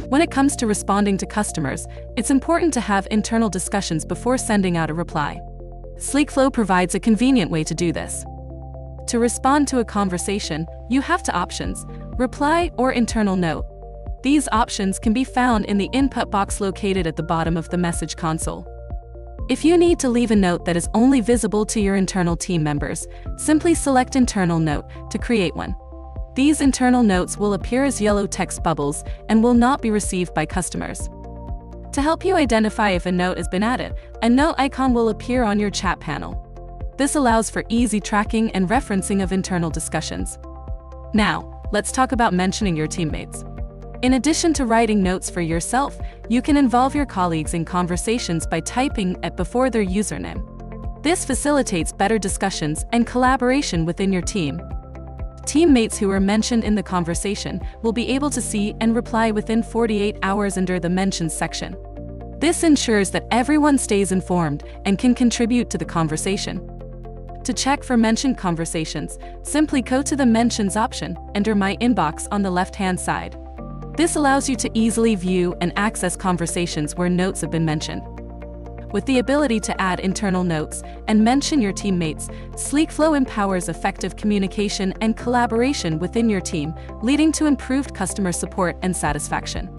When it comes to responding to customers, it's important to have internal discussions before sending out a reply. SleekFlow provides a convenient way to do this. To respond to a conversation, you have two options: reply or internal note. These options can be found in the input box located at the bottom of the message console. If you need to leave a note that is only visible to your internal team members, simply select Internal Note to create one. These internal notes will appear as yellow text bubbles and will not be received by customers. To help you identify if a note has been added, a note icon will appear on your chat panel. This allows for easy tracking and referencing of internal discussions. Now, let's talk about mentioning your teammates. In addition to writing notes for yourself, you can involve your colleagues in conversations by typing it before their username. This facilitates better discussions and collaboration within your team. Teammates who are mentioned in the conversation will be able to see and reply within 48 hours under the Mentions section. This ensures that everyone stays informed and can contribute to the conversation. To check for mentioned conversations, simply go to the Mentions option under My Inbox on the left-hand side. This allows you to easily view and access conversations where notes have been mentioned. With the ability to add internal notes and mention your teammates, SleekFlow empowers effective communication and collaboration within your team, leading to improved customer support and satisfaction.